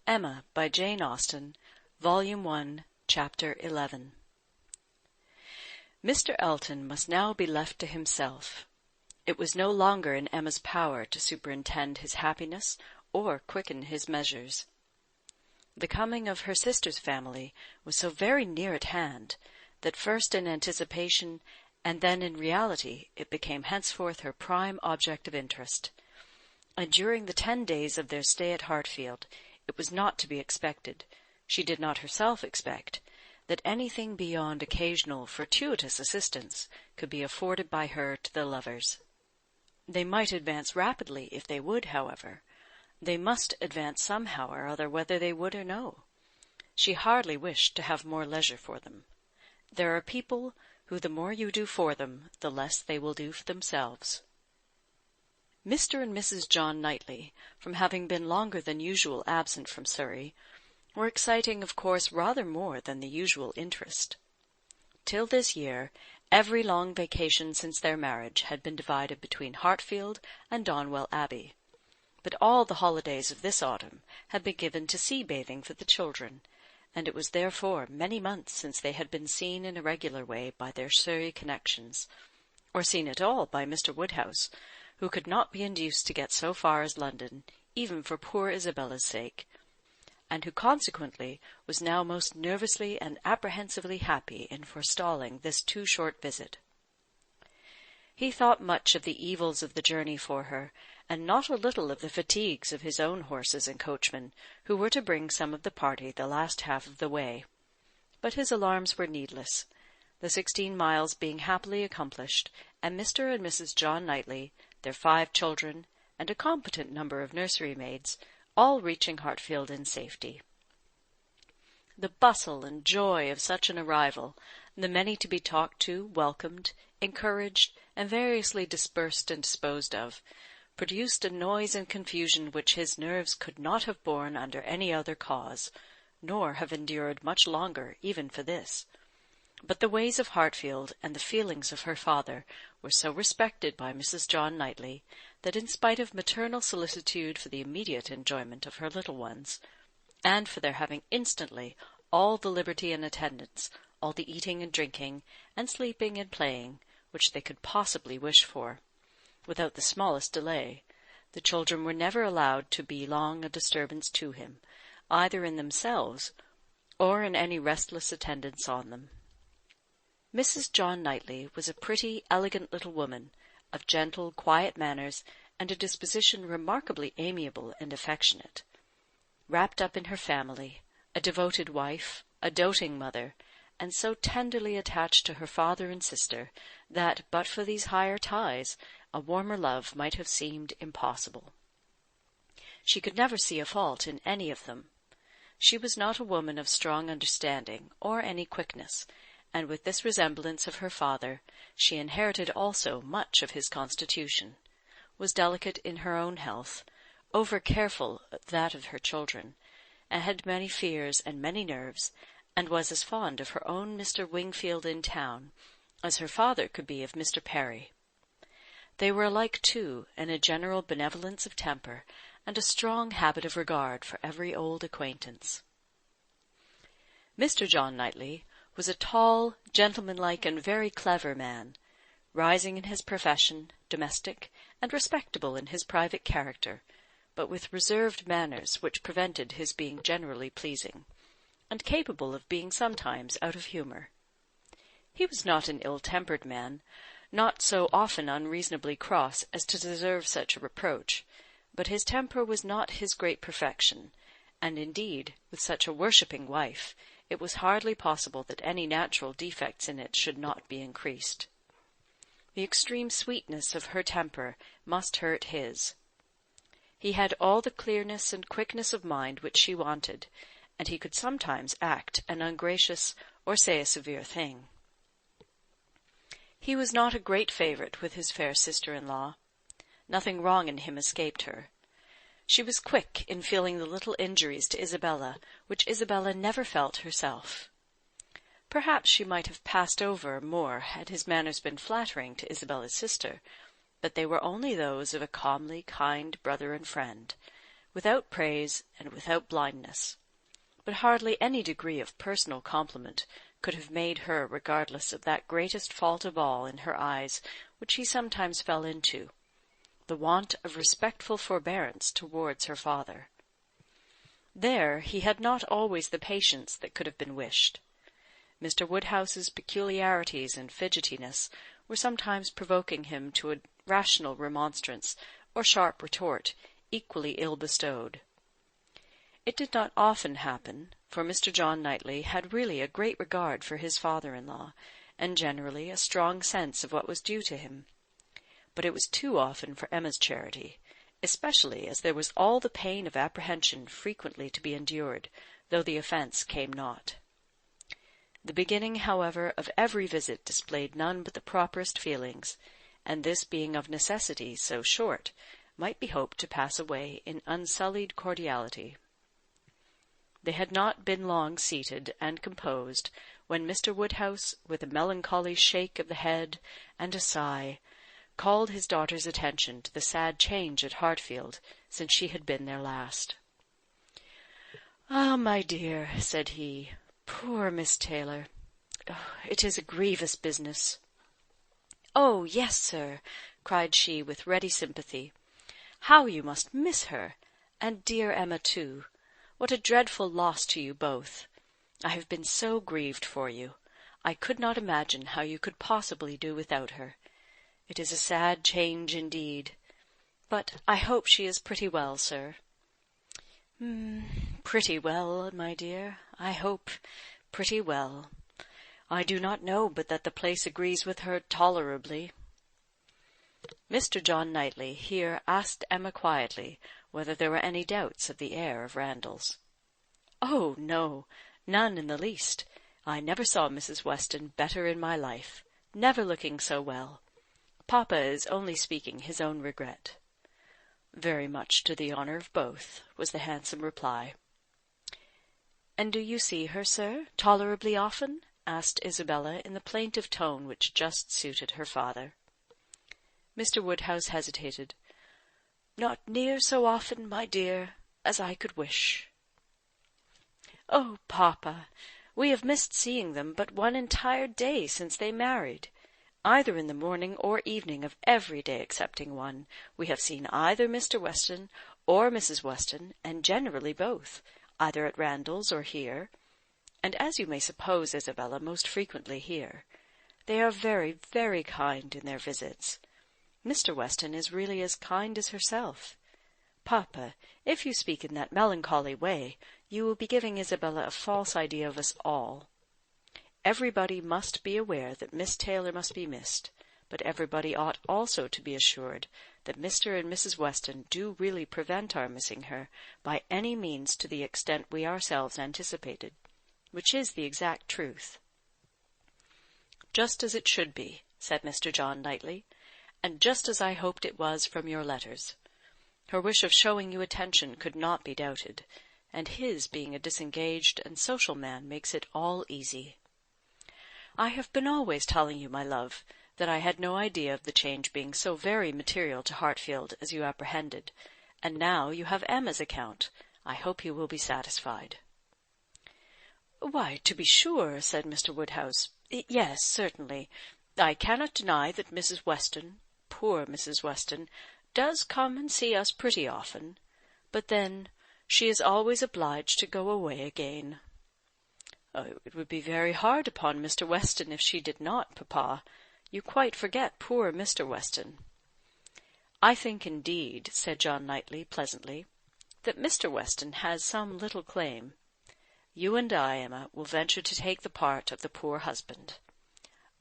Emma by Jane Austen, Volume 1, Chapter 11. Mr. Elton must now be left to himself. It was no longer in Emma's power to superintend his happiness or quicken his measures. The coming of her sister's family was so very near at hand, that first in anticipation and then in reality it became henceforth her prime object of interest. And during the 10 days of their stay at Hartfield, it was not to be expected, she did not herself expect, that anything beyond occasional fortuitous assistance could be afforded by her to the lovers. They might advance rapidly if they would, however. They must advance somehow or other, whether they would or no. She hardly wished to have more leisure for them. There are people who the more you do for them, the less they will do for themselves. Mr. and Mrs. John Knightley, from having been longer than usual absent from Surrey, were exciting, of course, rather more than the usual interest. Till this year, every long vacation since their marriage had been divided between Hartfield and Donwell Abbey, but all the holidays of this autumn had been given to sea-bathing for the children, and it was therefore many months since they had been seen in a regular way by their Surrey connections, or seen at all by Mr. Woodhouse, who could not be induced to get so far as London, even for poor Isabella's sake, and who consequently was now most nervously and apprehensively happy in forestalling this too short visit. He thought much of the evils of the journey for her, and not a little of the fatigues of his own horses and coachman, who were to bring some of the party the last half of the way. But his alarms were needless, the 16 miles being happily accomplished, and Mr. and Mrs. John Knightley, their 5 children, and a competent number of nursery maids, all reaching Hartfield in safety. The bustle and joy of such an arrival, the many to be talked to, welcomed, encouraged, and variously dispersed and disposed of, produced a noise and confusion which his nerves could not have borne under any other cause, nor have endured much longer even for this. But the ways of Hartfield and the feelings of her father were so respected by Mrs. John Knightley, that in spite of maternal solicitude for the immediate enjoyment of her little ones, and for their having instantly all the liberty and attendance, all the eating and drinking, and sleeping and playing, which they could possibly wish for, without the smallest delay, the children were never allowed to be long a disturbance to him, either in themselves or in any restless attendance on them. Mrs. John Knightley was a pretty, elegant little woman, of gentle, quiet manners, and a disposition remarkably amiable and affectionate. Wrapped up in her family, a devoted wife, a doting mother, and so tenderly attached to her father and sister, that, but for these higher ties, a warmer love might have seemed impossible. She could never see a fault in any of them. She was not a woman of strong understanding, or any quickness, and with this resemblance of her father, she inherited also much of his constitution, was delicate in her own health, over-careful of that of her children, and had many fears and many nerves, and was as fond of her own Mr. Wingfield in town as her father could be of Mr. Perry. They were alike, too, in a general benevolence of temper, and a strong habit of regard for every old acquaintance. Mr. John Knightley was a tall, gentlemanlike, and very clever man, rising in his profession, domestic, and respectable in his private character, but with reserved manners which prevented his being generally pleasing, and capable of being sometimes out of humour. He was not an ill-tempered man, not so often unreasonably cross as to deserve such a reproach, but his temper was not his great perfection, and indeed, with such a worshipping wife, it was hardly possible that any natural defects in it should not be increased. The extreme sweetness of her temper must hurt his. He had all the clearness and quickness of mind which she wanted, and he could sometimes act an ungracious or say a severe thing. He was not a great favourite with his fair sister-in-law. Nothing wrong in him escaped her. She was quick in feeling the little injuries to Isabella, which Isabella never felt herself. Perhaps she might have passed over more had his manners been flattering to Isabella's sister, but they were only those of a calmly kind brother and friend, without praise and without blindness, but hardly any degree of personal compliment could have made her regardless of that greatest fault of all in her eyes which he sometimes fell into, the want of respectful forbearance towards her father. There he had not always the patience that could have been wished. Mr. Woodhouse's peculiarities and fidgetiness were sometimes provoking him to a rational remonstrance or sharp retort, equally ill bestowed. It did not often happen, for Mr. John Knightley had really a great regard for his father-in-law, and generally a strong sense of what was due to him. But it was too often for Emma's charity, especially as there was all the pain of apprehension frequently to be endured, though the offence came not. The beginning, however, of every visit displayed none but the properest feelings, and this being of necessity so short, might be hoped to pass away in unsullied cordiality. They had not been long seated and composed, when Mr. Woodhouse, with a melancholy shake of the head and a sigh, called his daughter's attention to the sad change at Hartfield since she had been there last. "Ah, my dear," said he, "poor Miss Taylor! It is a grievous business." "Oh, yes, sir," cried she with ready sympathy. "How you must miss her! And dear Emma too. What a dreadful loss to you both! I have been so grieved for you. I could not imagine how you could possibly do without her. It is a sad change indeed. But I hope she is pretty well, sir." "Pretty well, my dear. I hope pretty well. I do not know but that the place agrees with her tolerably." Mr. John Knightley here asked Emma quietly whether there were any doubts of the heir of Randalls. "Oh, no, none in the least. I never saw Mrs. Weston better in my life, never looking so well. Papa is only speaking his own regret." "Very much to the honour of both," was the handsome reply. "And do you see her, sir, tolerably often?" asked Isabella in the plaintive tone which just suited her father. Mr. Woodhouse hesitated. "Not near so often, my dear, as I could wish." "Oh, papa, we have missed seeing them but one entire day since they married. Either in the morning or evening of every day excepting one, we have seen either Mr. Weston or Mrs. Weston, and generally both, either at Randalls or here, and as you may suppose, Isabella, most frequently here. They are very, very kind in their visits. Mr. Weston is really as kind as herself. Papa, if you speak in that melancholy way, you will be giving Isabella a false idea of us all. Everybody must be aware that Miss Taylor must be missed, but everybody ought also to be assured that Mr. and Mrs. Weston do really prevent our missing her by any means to the extent we ourselves anticipated, which is the exact truth." "Just as it should be," said Mr. John Knightley, "and just as I hoped it was from your letters. Her wish of showing you attention could not be doubted, and his being a disengaged and social man makes it all easy. I have been always telling you, my love, that I had no idea of the change being so very material to Hartfield as you apprehended, and now you have Emma's account. I hope you will be satisfied." "Why, to be sure," said Mr. Woodhouse. "Yes, certainly. I cannot deny that Mrs. Weston, poor Mrs. Weston, does come and see us pretty often. But then she is always obliged to go away again." "It would be very hard upon Mr. Weston if she did not, papa. You quite forget poor Mr. Weston." "I think, indeed," said John Knightley pleasantly, "that Mr. Weston has some little claim. You and I, Emma, will venture to take the part of the poor husband.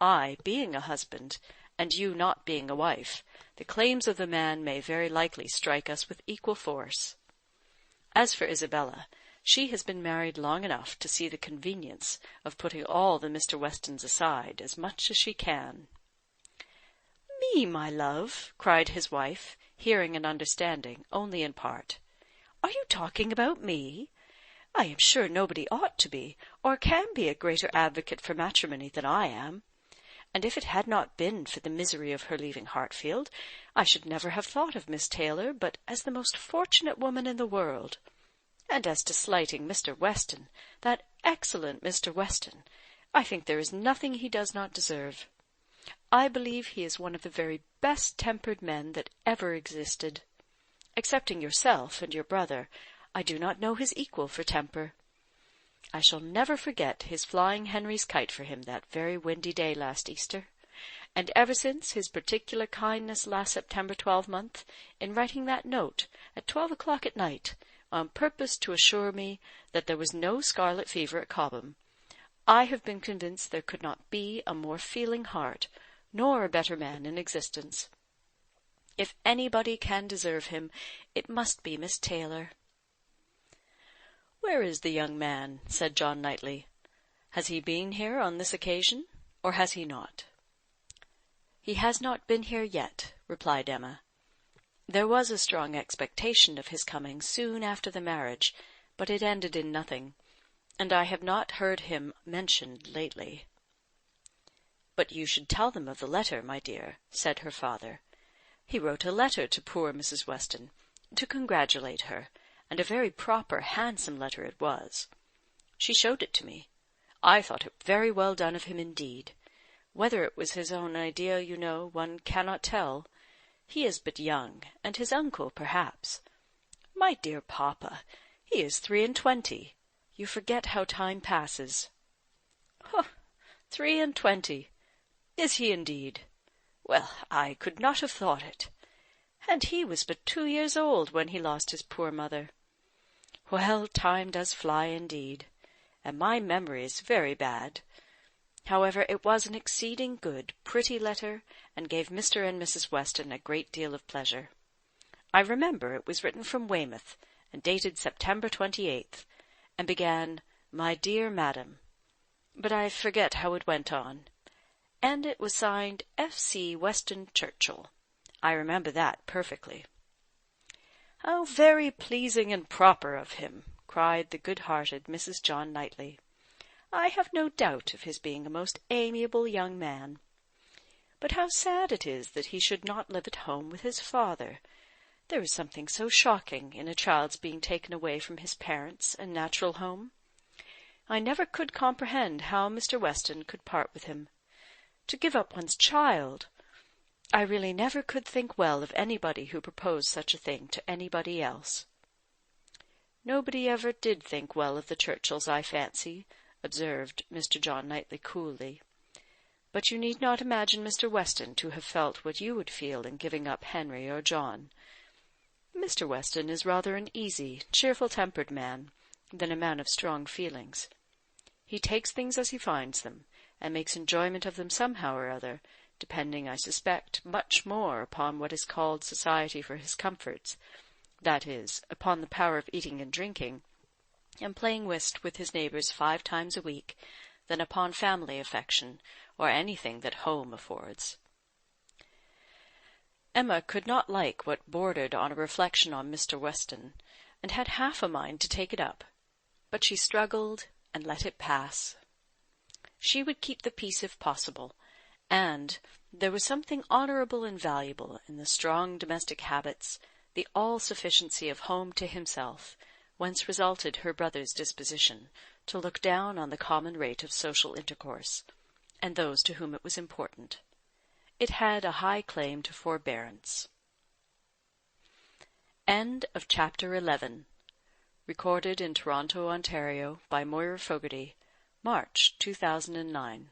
I being a husband, and you not being a wife, the claims of the man may very likely strike us with equal force. As for Isabella, she has been married long enough to see the convenience of putting all the Mr. Westons aside as much as she can." "Me, my love!" cried his wife, hearing and understanding only in part. "Are you talking about me? I am sure nobody ought to be, or can be, a greater advocate for matrimony than I am. and if it had not been for the misery of her leaving Hartfield, I should never have thought of Miss Taylor but as the most fortunate woman in the world. And as to slighting Mr. Weston, that excellent Mr. Weston, I think there is nothing he does not deserve. I believe he is one of the very best-tempered men that ever existed. Excepting yourself and your brother, I do not know his equal for temper. I shall never forget his flying Henry's kite for him that very windy day last Easter, and ever since his particular kindness last September 12th in writing that note at 12 o'clock at night, on purpose to assure me that there was no scarlet fever at Cobham, I have been convinced there could not be a more feeling heart, nor a better man in existence. If anybody can deserve him, it must be Miss Taylor." "Where is the young man?" said John Knightley. "Has he been here on this occasion, or has he not?" "He has not been here yet," replied Emma. "There was a strong expectation of his coming soon after the marriage, but it ended in nothing, and I have not heard him mentioned lately." "But you should tell them of the letter, my dear," said her father. "He wrote a letter to poor Mrs. Weston, to congratulate her, and a very proper, handsome letter it was. She showed it to me. I thought it very well done of him indeed. Whether it was his own idea, you know, one cannot tell. He is but young, and his uncle, perhaps. My dear papa, he is 23. You forget how time passes." "Oh, 23! Is he indeed? Well, I could not have thought it. And he was but 2 years old when he lost his poor mother. Well, time does fly indeed, and my memory is very bad. However, it was an exceeding good, pretty letter, and gave Mr. and Mrs. Weston a great deal of pleasure. I remember it was written from Weymouth, and dated September 28th, and began, 'My dear Madam,' but I forget how it went on. And it was signed F.C. Weston Churchill. I remember that perfectly." "How very pleasing and proper of him!" cried the good-hearted Mrs. John Knightley. "I have no doubt of his being a most amiable young man. But how sad it is that he should not live at home with his father. There is something so shocking in a child's being taken away from his parents and natural home. I never could comprehend how Mr. Weston could part with him. To give up one's child! I really never could think well of anybody who proposed such a thing to anybody else." "Nobody ever did think well of the Churchills, I fancy," observed Mr. John Knightley coolly. "But you need not imagine Mr. Weston to have felt what you would feel in giving up Henry or John. Mr. Weston is rather an easy, cheerful-tempered man, than a man of strong feelings. He takes things as he finds them, and makes enjoyment of them somehow or other, depending, I suspect, much more upon what is called society for his comforts, that is, upon the power of eating and drinking, and playing whist with his neighbours 5 times a week, than upon family affection, or anything that home affords." Emma could not like what bordered on a reflection on Mr. Weston, and had half a mind to take it up, but she struggled and let it pass. She would keep the peace if possible, and there was something honourable and valuable in the strong domestic habits, the all-sufficiency of home to himself, whence resulted her brother's disposition to look down on the common rate of social intercourse, and those to whom it was important. It had a high claim to forbearance. End of Chapter 11. Recorded in Toronto, Ontario, by Moira Fogarty, March 2009.